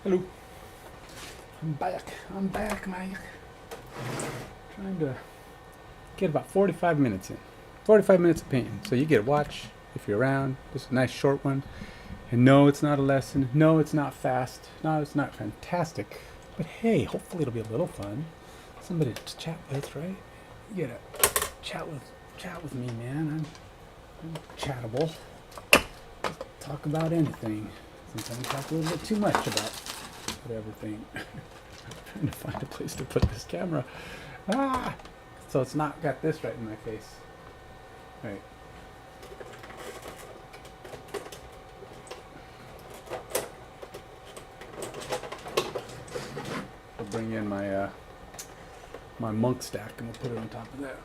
Hello. I'm back. I'm back, Mike. Trying to get about 45 minutes in. 45 minutes of painting. So you get a watch if you're around. Just a nice short one. And no, it's not a lesson. No, it's not fast. No, it's not fantastic. But hey, hopefully it'll be a little fun. Somebody to chat with, right? You gotta chat with me, man. I'm chattable. Talk about anything. Sometimes talk a little bit too much about whatever thing. Trying to find a place to put this camera. Ah! So it's not got this right in my face. Right. I'll bring in my my monk stack and we'll put it on top of that.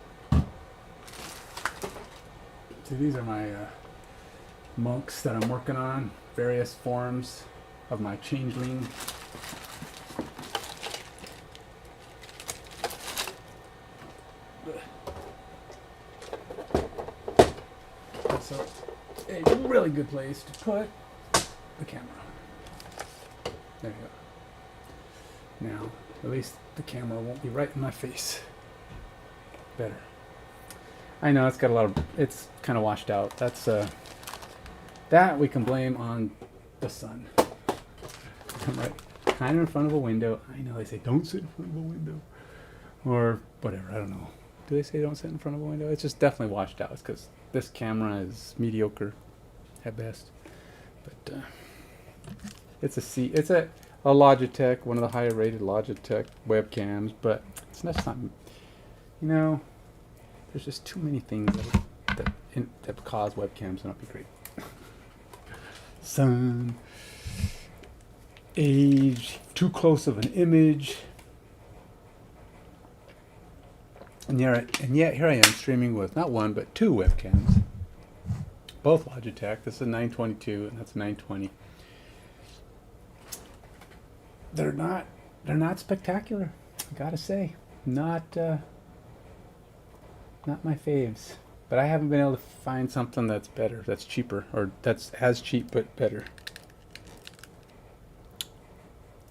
So these are my monks that I'm working on. Various forms of my changeling. That's a really good place to put the camera. There you go. Now, at least the camera won't be right in my face. Better. I know it's got a lot of, it's kind of washed out. That's that we can blame on the sun. I'm right kind of in front of a window. I know they say don't sit in front of a window or whatever. I don't know. Do they say don't sit in front of a window? It's just definitely washed out. It's because this camera is mediocre at best. But it's a Logitech, one of the higher rated Logitech webcams. But it's not something. You know, there's just too many things that cause webcams to not be great. Sun, age, too close of an image, and yet here I am streaming with not one but two webcams, both Logitech. This is a 922 and that's a 920. They're not spectacular, I gotta say. Not my faves. But I haven't been able to find something that's better, that's cheaper, or that's as cheap but better.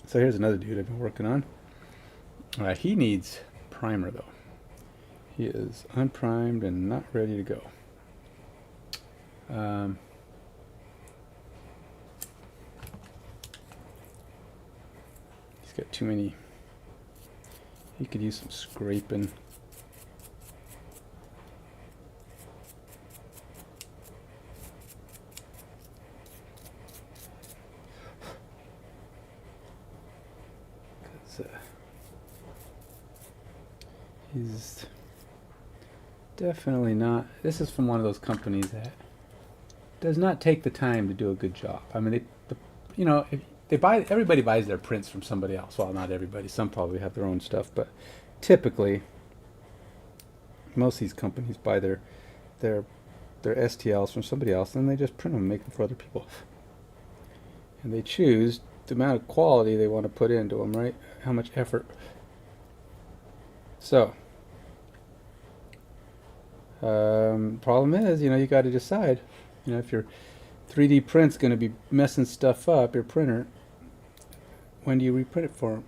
So here's another dude I've been working on. He needs primer though. He is unprimed and not ready to go. He's got too many. He could use some scraping. He's definitely not. This is from one of those companies that does not take the time to do a good job. I mean, everybody buys their prints from somebody else. Well, not everybody. Some probably have their own stuff, but typically, most of these companies buy their STLs from somebody else, and they just print them and make them for other people. And they choose the amount of quality they want to put into them, right? How much effort. So, problem is, you got to decide, if your 3D print's going to be messing stuff up, your printer, when do you reprint it for them?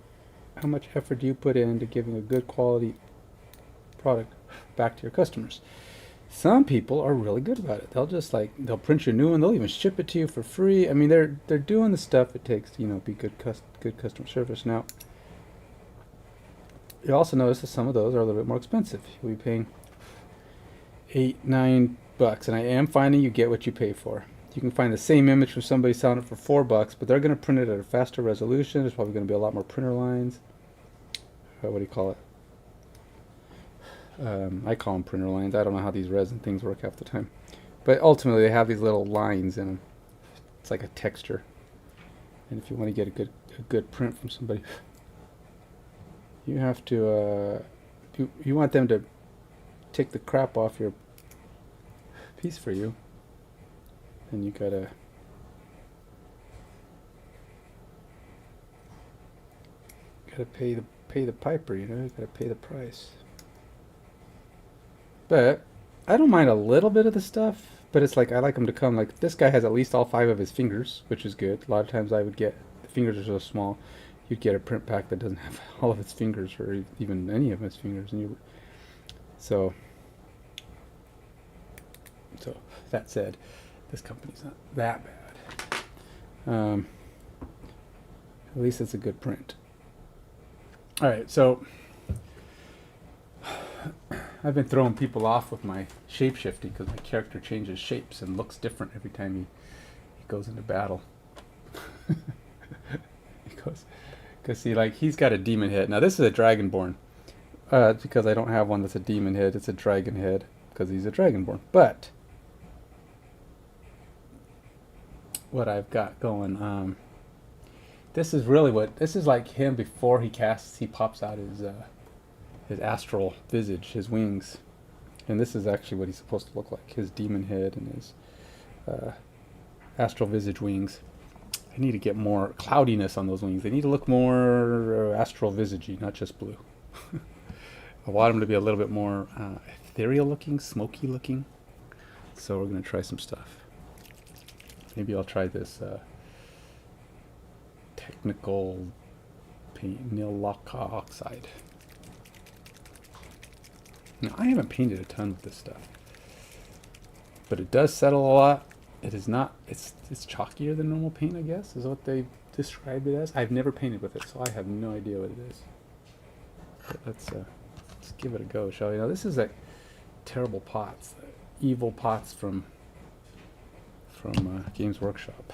How much effort do you put into giving a good quality product back to your customers? Some people are really good about it. They'll just they'll print your new one. They'll even ship it to you for free. I mean, they're doing the stuff it takes to, be good customer service. Now, you also notice that some of those are a little bit more expensive. You'll be paying $8-9, and I am finding you get what you pay for. You can find the same image from somebody selling it for $4, but they're going to print it at a faster resolution. There's probably going to be a lot more printer lines. What do you call it? I call them printer lines. I don't know how these resin things work half the time. But ultimately, they have these little lines in them. It's like a texture. And if you want to get a good print from somebody, you have to, you want them to take the crap off your piece for you, then you gotta pay the piper, you gotta pay the price. But I don't mind a little bit of the stuff, but it's I like them to come, this guy has at least all 5 of his fingers, which is good. A lot of times I would get fingers are so small, you'd get a print pack that doesn't have all of its fingers or even any of its fingers, and so that said, this company's not that bad. At least it's a good print. All right, so I've been throwing people off with my shape shifting because my character changes shapes and looks different every time he goes into battle. Because see, like, he's got a demon head. Now this is a dragonborn. Because I don't have one that's a demon head, it's a dragon head because he's a dragonborn. But what I've got going, this is like him before he casts. He pops out his astral visage, his wings, and this is actually what he's supposed to look like: his demon head and his astral visage wings. I need to get more cloudiness on those wings. They need to look more astral visagey, not just blue. I want them to be a little bit more ethereal looking, smoky looking. So we're going to try some stuff. Maybe I'll try this technical paint, nil lacquer oxide. Now, I haven't painted a ton with this stuff, but it does settle a lot. It is not, it's chalkier than normal paint, I guess, is what they described it as. I've never painted with it, so I have no idea what it is. But let's give it a go, shall we? Now, this is like terrible pots, evil pots from Games Workshop.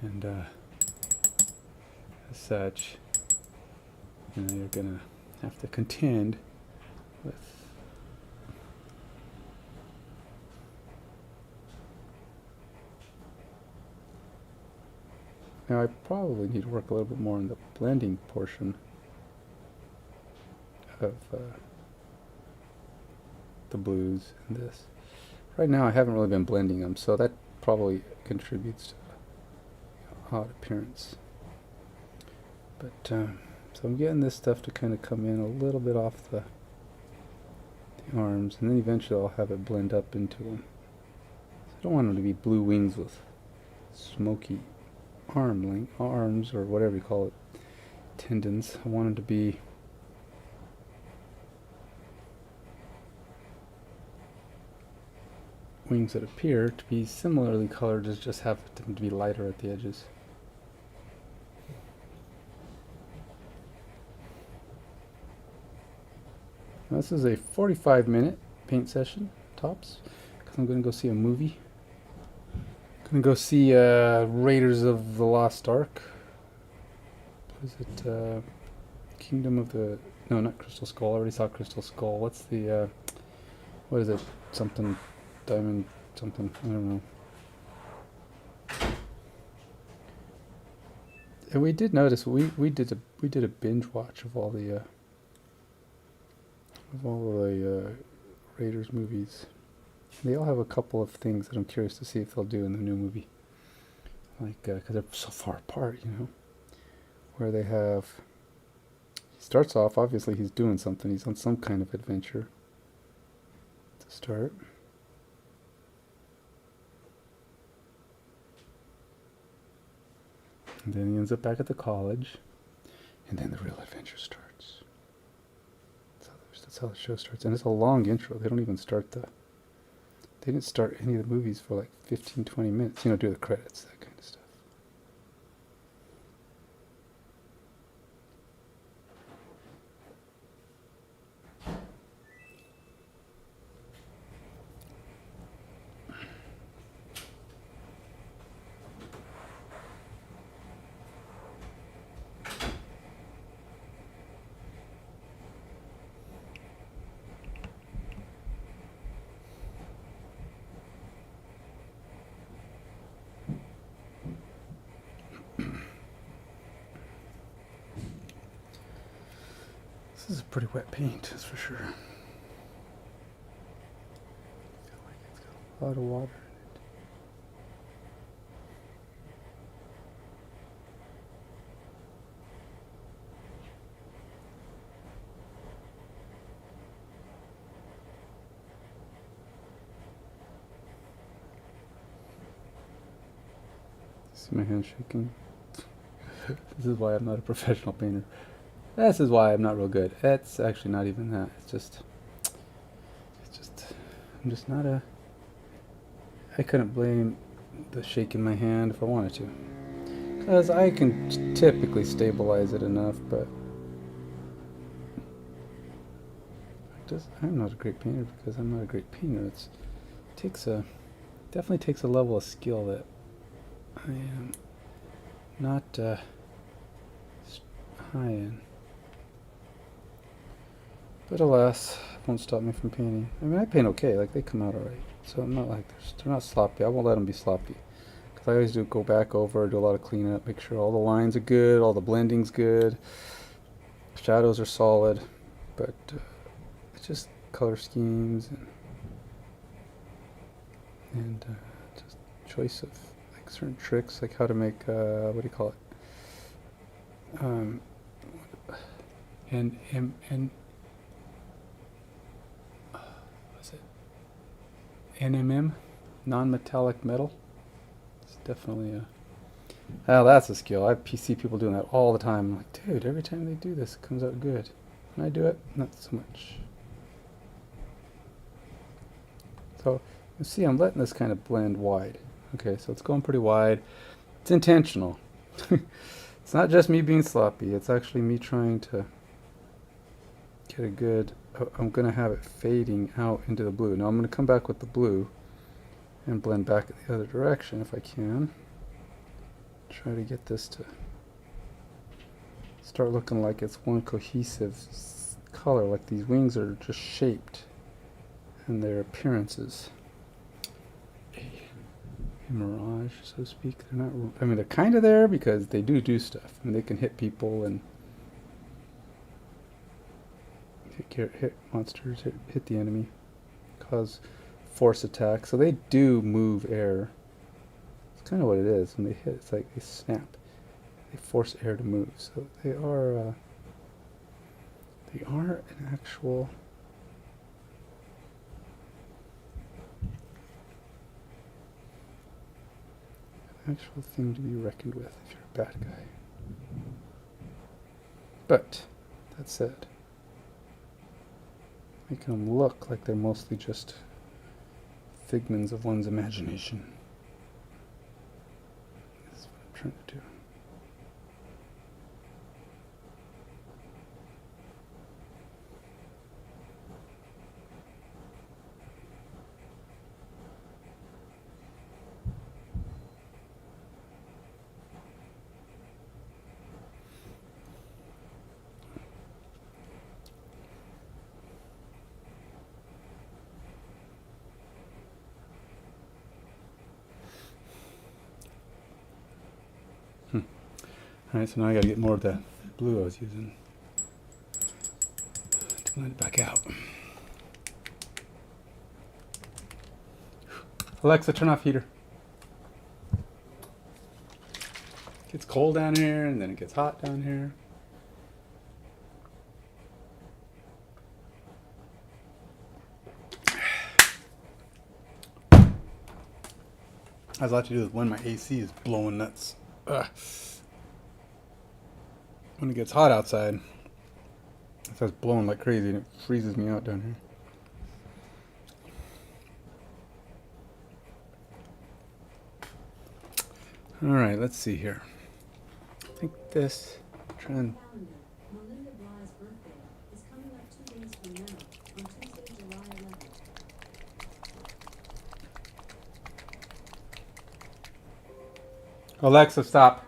And as such, you know, you're gonna have to contend with now. I probably need to work a little bit more on the blending portion of the blues in this. Right now I haven't really been blending them, so that probably contributes to the odd appearance. But so I'm getting this stuff to kind of come in a little bit off the arms, and then eventually I'll have it blend up into them. I don't want them to be blue wings with smoky arms, or whatever you call it, tendons. I want them to be wings that appear to be similarly colored, just have them to be lighter at the edges. Now, this is a 45-minute paint session, tops, because I'm going to go see a movie. I'm going to go see Raiders of the Lost Ark. What is it? Kingdom of the... No, not Crystal Skull. I already saw Crystal Skull. What's the... what is it? Something... Diamond... something. I don't know. And we did notice... We did a binge watch of all the... Raiders movies. They all have a couple of things that I'm curious to see if they'll do in the new movie. Like, because they're so far apart, you know. Where they have... He starts off, obviously he's doing something. He's on some kind of adventure to start. And then he ends up back at the college. And then the real adventure starts. That's how the show starts. And it's a long intro. They don't even start the... They didn't start any of the movies for like 15, 20 minutes. You know, do the credits, that kind of stuff. This is a pretty wet paint, that's for sure. I feel like it's got a lot of water in it. See my hand shaking? This is why I'm not a professional painter. This is why I'm not real good. It's actually not even that. It's just, I'm just not a, I couldn't blame the shake in my hand if I wanted to. Because I can typically stabilize it enough, but I'm not a great painter because I'm not a great painter. Definitely takes a level of skill that I am not high in. But alas, it won't stop me from painting. I mean, I paint okay. Like, they come out alright. So I'm not like, they're not sloppy. I won't let them be sloppy. Because I always go back over, do a lot of cleanup, make sure all the lines are good, all the blending's good, shadows are solid. But it's just color schemes and just choice of like certain tricks, like how to make what do you call it? What's it? NMM, non-metallic metal. It's definitely a. Oh, that's a skill. I see people doing that all the time. I'm like, dude, every time they do this, it comes out good. When I do it, not so much. So you see, I'm letting this kind of blend wide. Okay, so it's going pretty wide. It's intentional. It's not just me being sloppy. It's actually me trying to get a good... I'm going to have it fading out into the blue. Now I'm going to come back with the blue and blend back in the other direction if I can. Try to get this to start looking like it's one cohesive color, like these wings are just shaped in their appearances. A mirage, so to speak. They're not. I mean, they're kind of there because they do stuff. I mean, they can hit people and hit monsters, hit the enemy, cause force attacks. So they do move air. It's kind of what it is. When they hit, it's like they snap. They force air to move. So they are an actual. Actual thing to be reckoned with if you're a bad guy. But, that said, making them look like they're mostly just figments of one's imagination. That's what I'm trying to do. Alright, so now I gotta get more of the blue I was using to blend it back out. Alexa, turn off heater. It gets cold down here and then it gets hot down here. Has a lot to do with when my AC is blowing nuts. Ugh. When it gets hot outside, it starts blowing like crazy and it freezes me out down here. Alright, let's see here. I think this trend. Alexa, stop.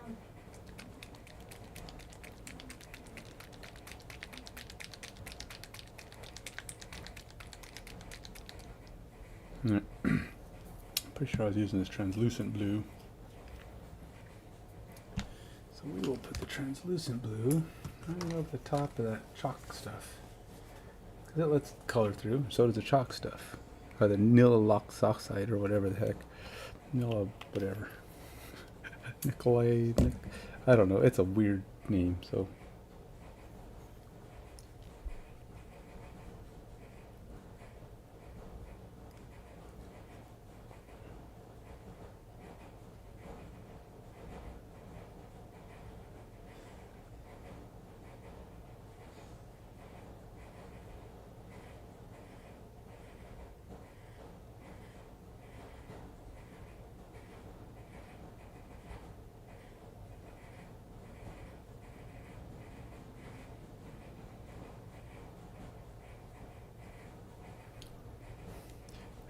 Pretty sure I was using this translucent blue. So we will put the translucent blue right over the top of that chalk stuff. Because it lets color through, so does the chalk stuff. Or the nilox oxide or whatever the heck. Whatever. Nikolai, I don't know, it's a weird name, so.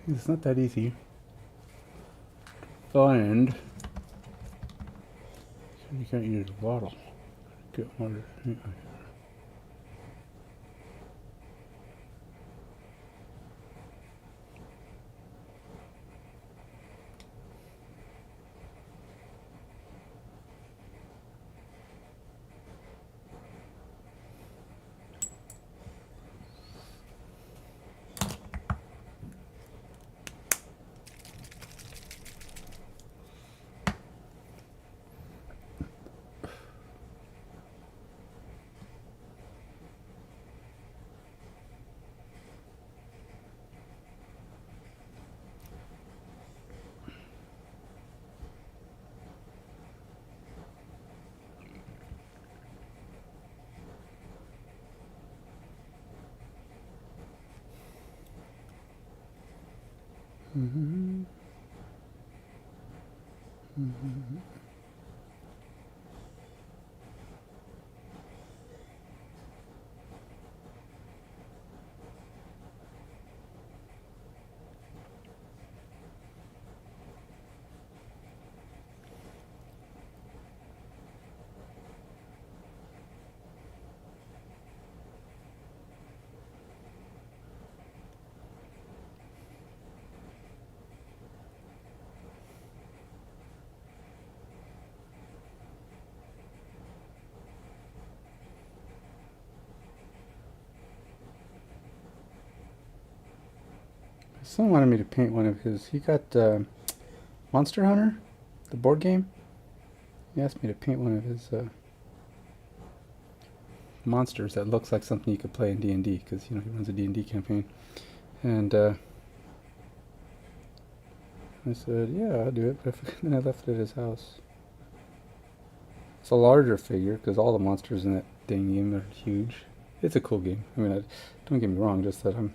It's not that easy. Find. You can't use a bottle. Get one. Mm-hmm. Mm-hmm. Someone wanted me to paint one of his. He got Monster Hunter, the board game. He asked me to paint one of his monsters that looks like something you could play in D&D, because he runs a D&D campaign. And I said, yeah, I'll do it. But then I left it at his house. It's a larger figure, because all the monsters in that dang game are huge. It's a cool game. I mean, don't get me wrong, just that I'm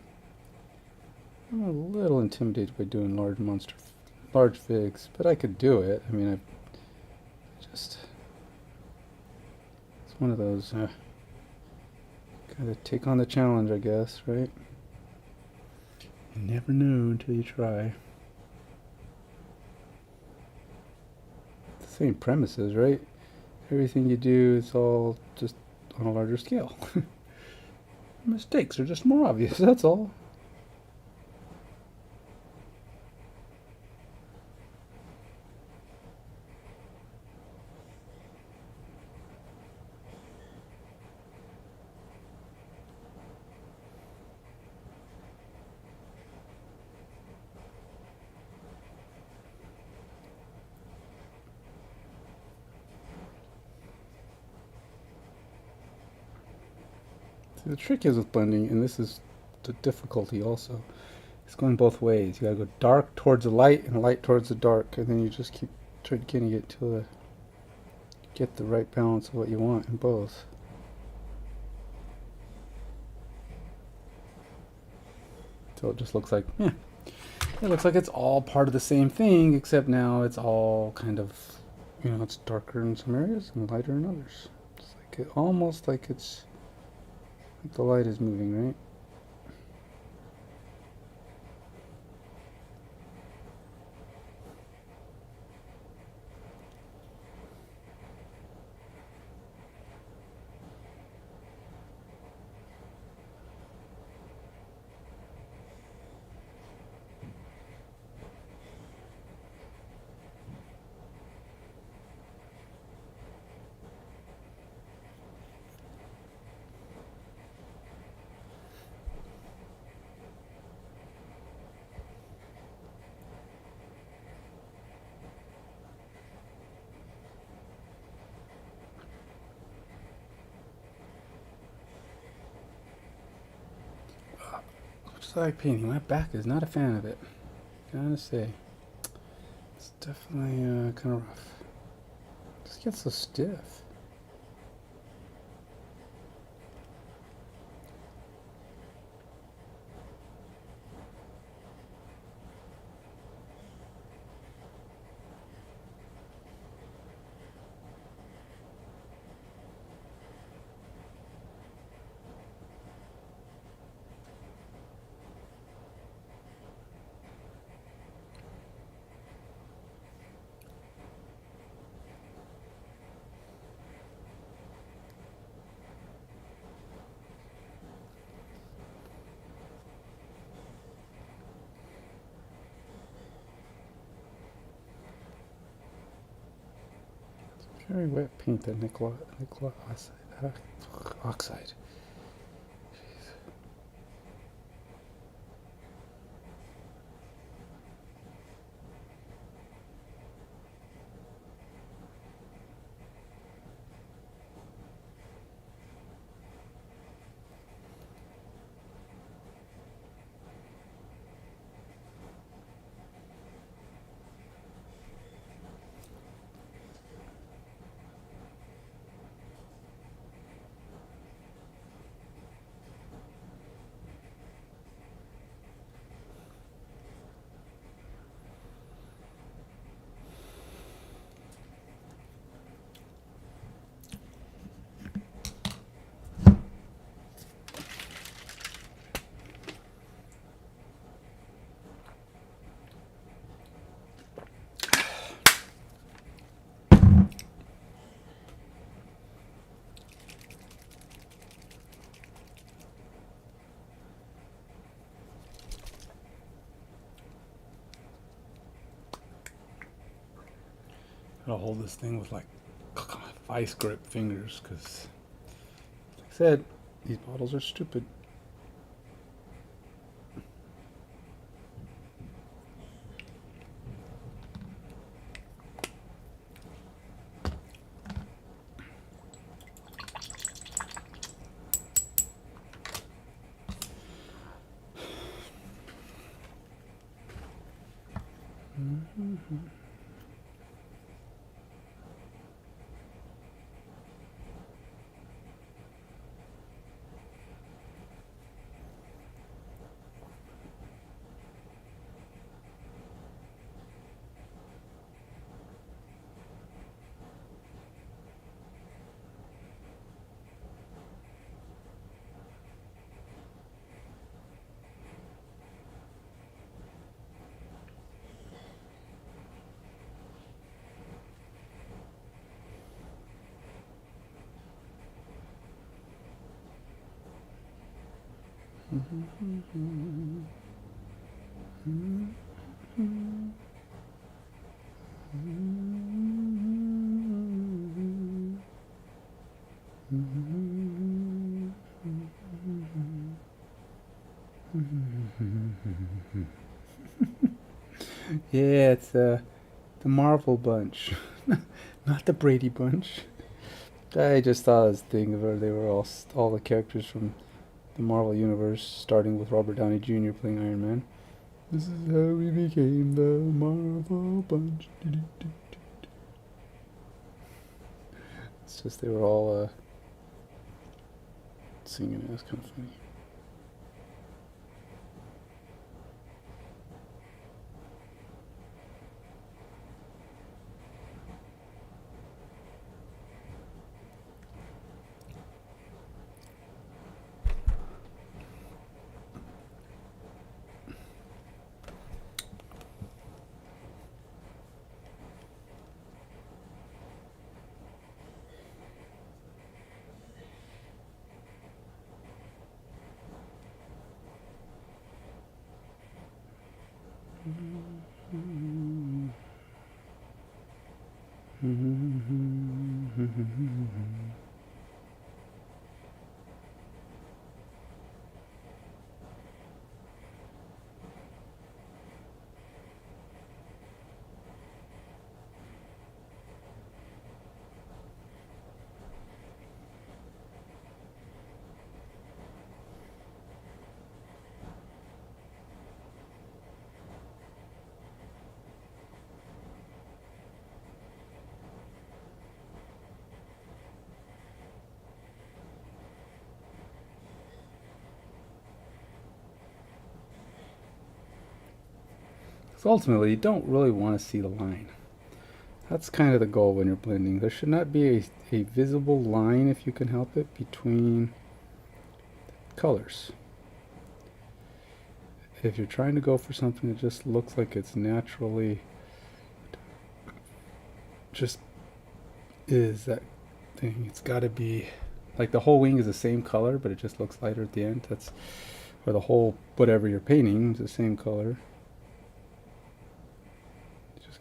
a little intimidated by doing large figs, but I could do it. I mean, it's one of those, gotta take on the challenge, I guess, right? You never know until you try. It's the same premises, right? Everything you do is all just on a larger scale. Mistakes are just more obvious, that's all. The trick is with blending, and this is the difficulty also, it's going both ways. You gotta go dark towards the light and light towards the dark, and then you just keep getting it till get the right balance of what you want in both. So it just looks like, yeah, it looks like it's all part of the same thing, except now it's all kind of, it's darker in some areas and lighter in others. It's like almost like it's like the light is moving, right? Just like painting, my back is not a fan of it. Gotta say, it's definitely kind of rough. It just gets so stiff. Very wet paint, that nickel oxide. I'll hold this thing with like vice grip fingers because, like I said, these bottles are stupid. Yeah, it's the Marvel bunch, not the Brady bunch. I just thought this thing of where they were all the characters from the Marvel universe, starting with Robert Downey Jr. playing Iron Man. This is how we became the Marvel bunch. It's just they were all singing. It was kind of funny. So ultimately, you don't really want to see the line. That's kind of the goal when you're blending. There should not be a visible line, if you can help it, between colors. If you're trying to go for something that just looks like it's naturally just is that thing, it's got to be like the whole wing is the same color, but it just looks lighter at the end. That's, or the whole whatever you're painting is the same color.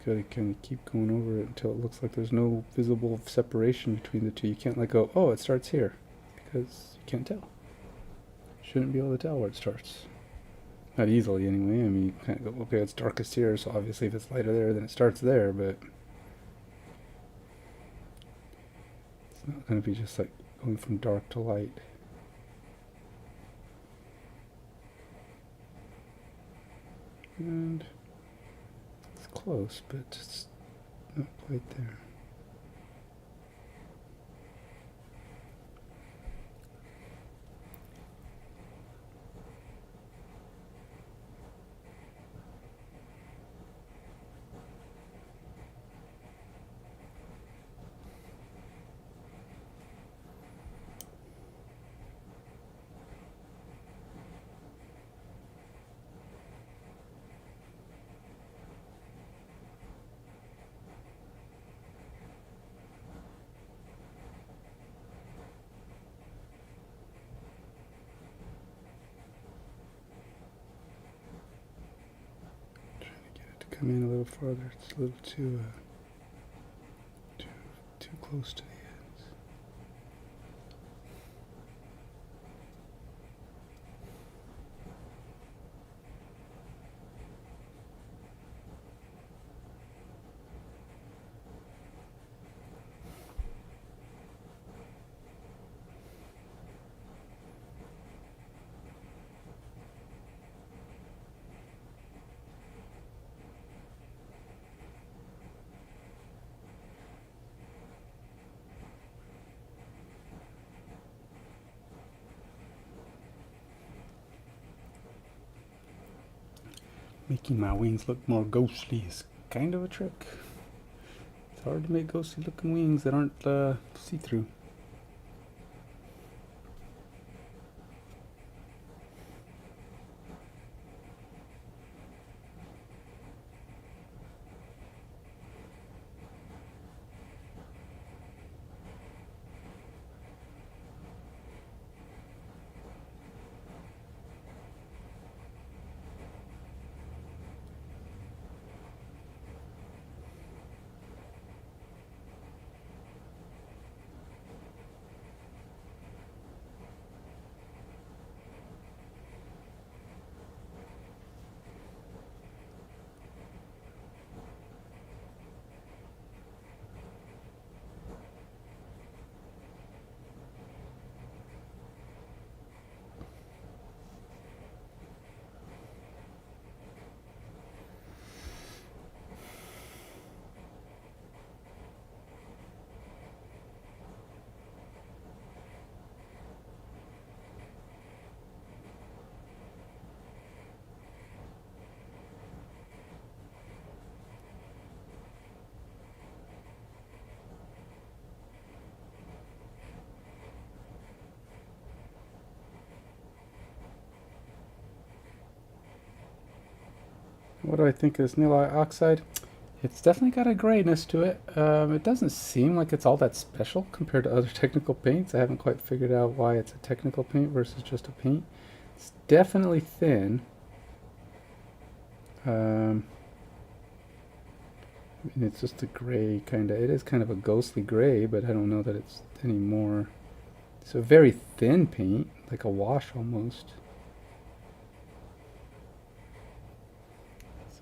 gotta kind of keep going over it until it looks like there's no visible separation between the two. You can't like go, oh, it starts here, because you can't tell. Shouldn't be able to tell where it starts. Not easily, anyway. I mean, you kind of go, okay, it's darkest here, so obviously if it's lighter there, then it starts there, but it's not going to be just like going from dark to light. And it's close, but it's not quite there. Come in a little farther. It's a little too close to the ends. Making my wings look more ghostly is kind of a trick. It's hard to make ghostly looking wings that aren't see-through. What do I think of this nil oxide? It's definitely got a grayness to it. It doesn't seem like it's all that special compared to other technical paints. I haven't quite figured out why it's a technical paint versus just a paint. It's definitely thin. I mean, it's just a gray kind of, it is kind of a ghostly gray, but I don't know that it's any more. It's a very thin paint, like a wash almost.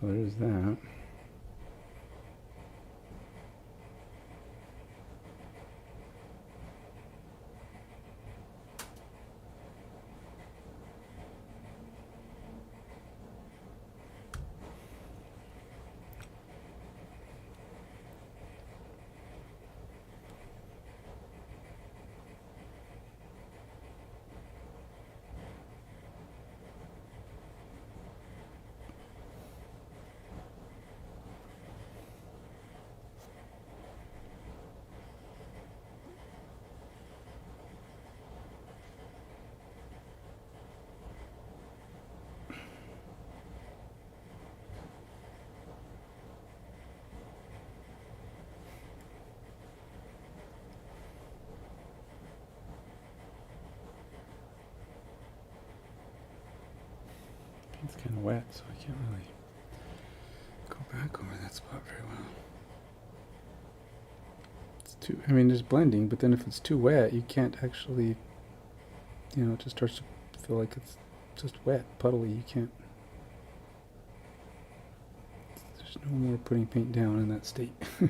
So there's that. It's kind of wet, so I can't really go back over that spot very well. It's too, I mean, there's blending, but then if it's too wet, you can't actually, you know, it just starts to feel like it's just wet, puddly. You can't, there's no more putting paint down in that state. At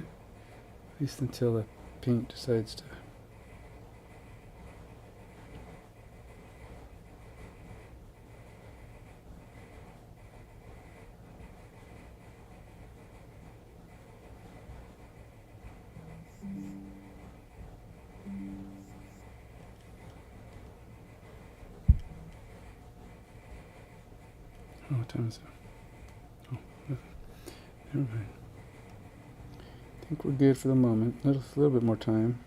least until the paint decides to. Oh, what time is it? Oh, never mind. I think we're good for the moment. A little bit more time.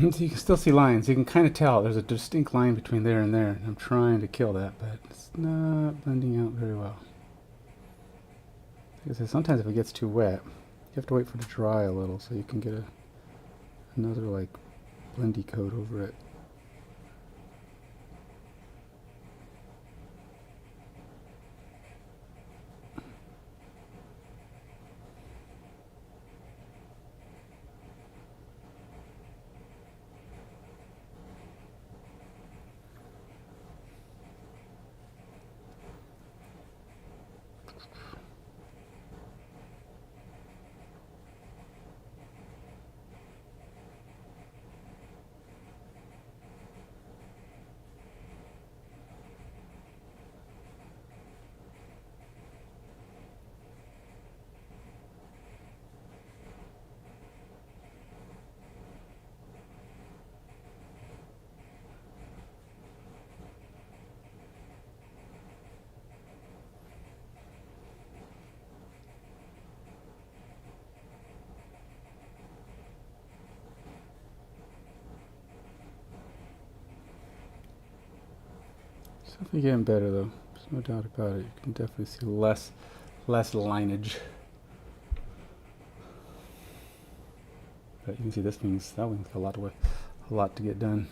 So you can still see lines. You can kind of tell there's a distinct line between there and there. I'm trying to kill that, but it's not blending out very well. Like I said, sometimes if it gets too wet, you have to wait for it to dry a little so you can get another like blendy coat over it. It's definitely getting better though. There's no doubt about it. You can definitely see less lineage. But you can see that wing's got a lot to get done.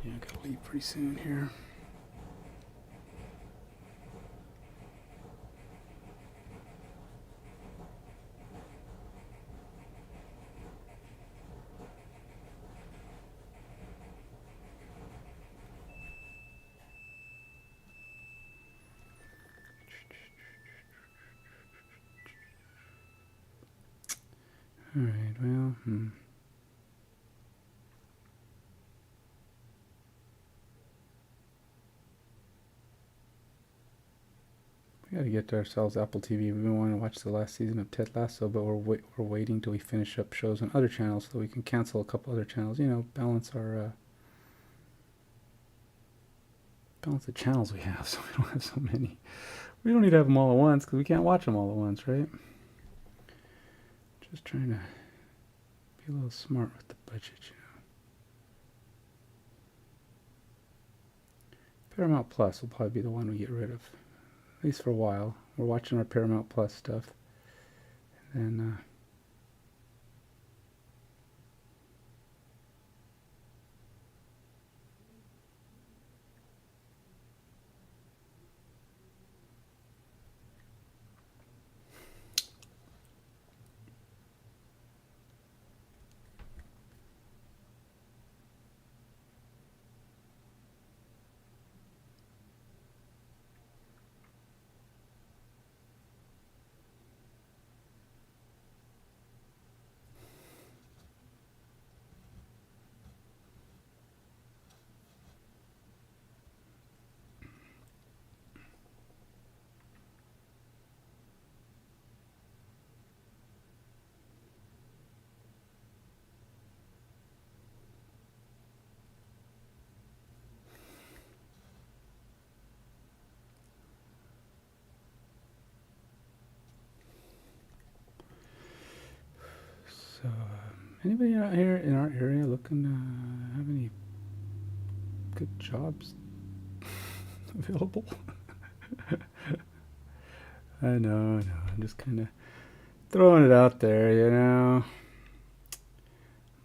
Yeah, I gotta leave pretty soon here. All right, well, We got to get ourselves Apple TV. We've been wanting to watch the last season of Ted Lasso, but we're waiting till we finish up shows on other channels so we can cancel a couple other channels. You know, balance our balance the channels we have, so we don't have so many. We don't need to have them all at once because we can't watch them all at once, right? Just trying to be a little smart with the budget, you know. Paramount Plus will probably be the one we get rid of, at least for a while. We're watching our Paramount Plus stuff, and then so anybody out here in our area looking to have any good jobs available? I know. I'm just kind of throwing it out there, you know. I'm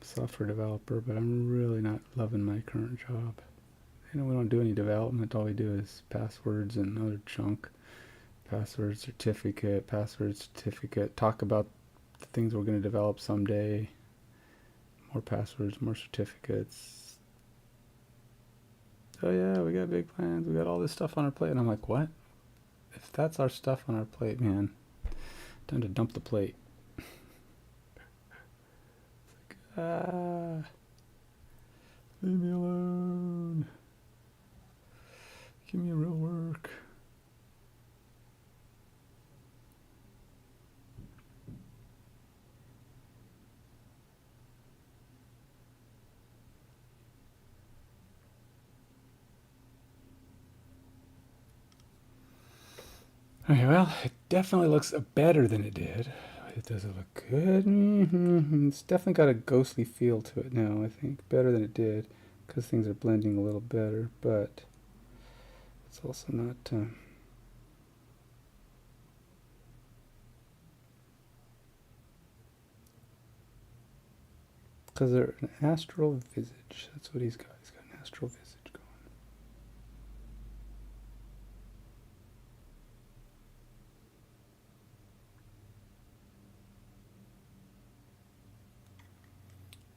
a software developer, but I'm really not loving my current job. You know, we don't do any development. All we do is passwords and other junk. Password certificate, talk about the things we're going to develop someday. More passwords, more certificates. Oh yeah, we got big plans. We got all this stuff on our plate. And I'm like, what? If that's our stuff on our plate, man, time to dump the plate. It's like, leave me alone. Give me real work. Okay, well, it definitely looks better than it did. Does it look good? It's definitely got a ghostly feel to it now, I think. Better than it did, because things are blending a little better, but it's also not... because they're an astral visage. That's what he's got. He's got an astral visage going.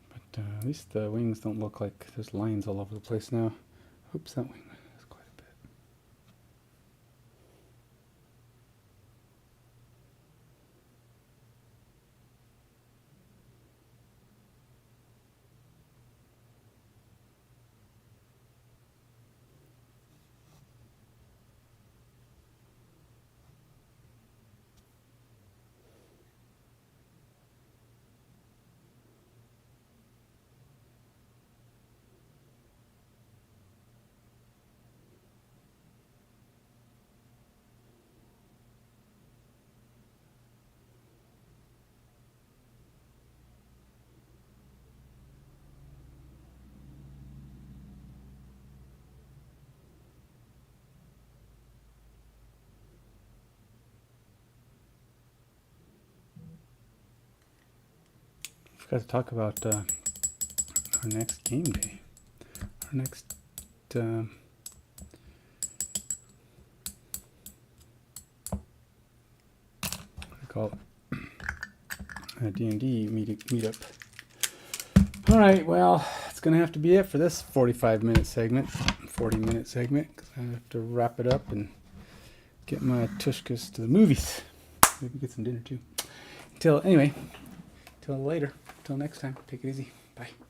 But at least the wings don't look like there's lines all over the place now. Oops, that wing is quite a bit. Forgot to talk about our next game day. Our next what do you call it? D&D meetup. All right, well, it's gonna have to be it for this 45-minute segment, 40-minute segment, because I have to wrap it up and get my tushkas to the movies. Maybe get some dinner too. Till later. Till next time. Take it easy. Bye.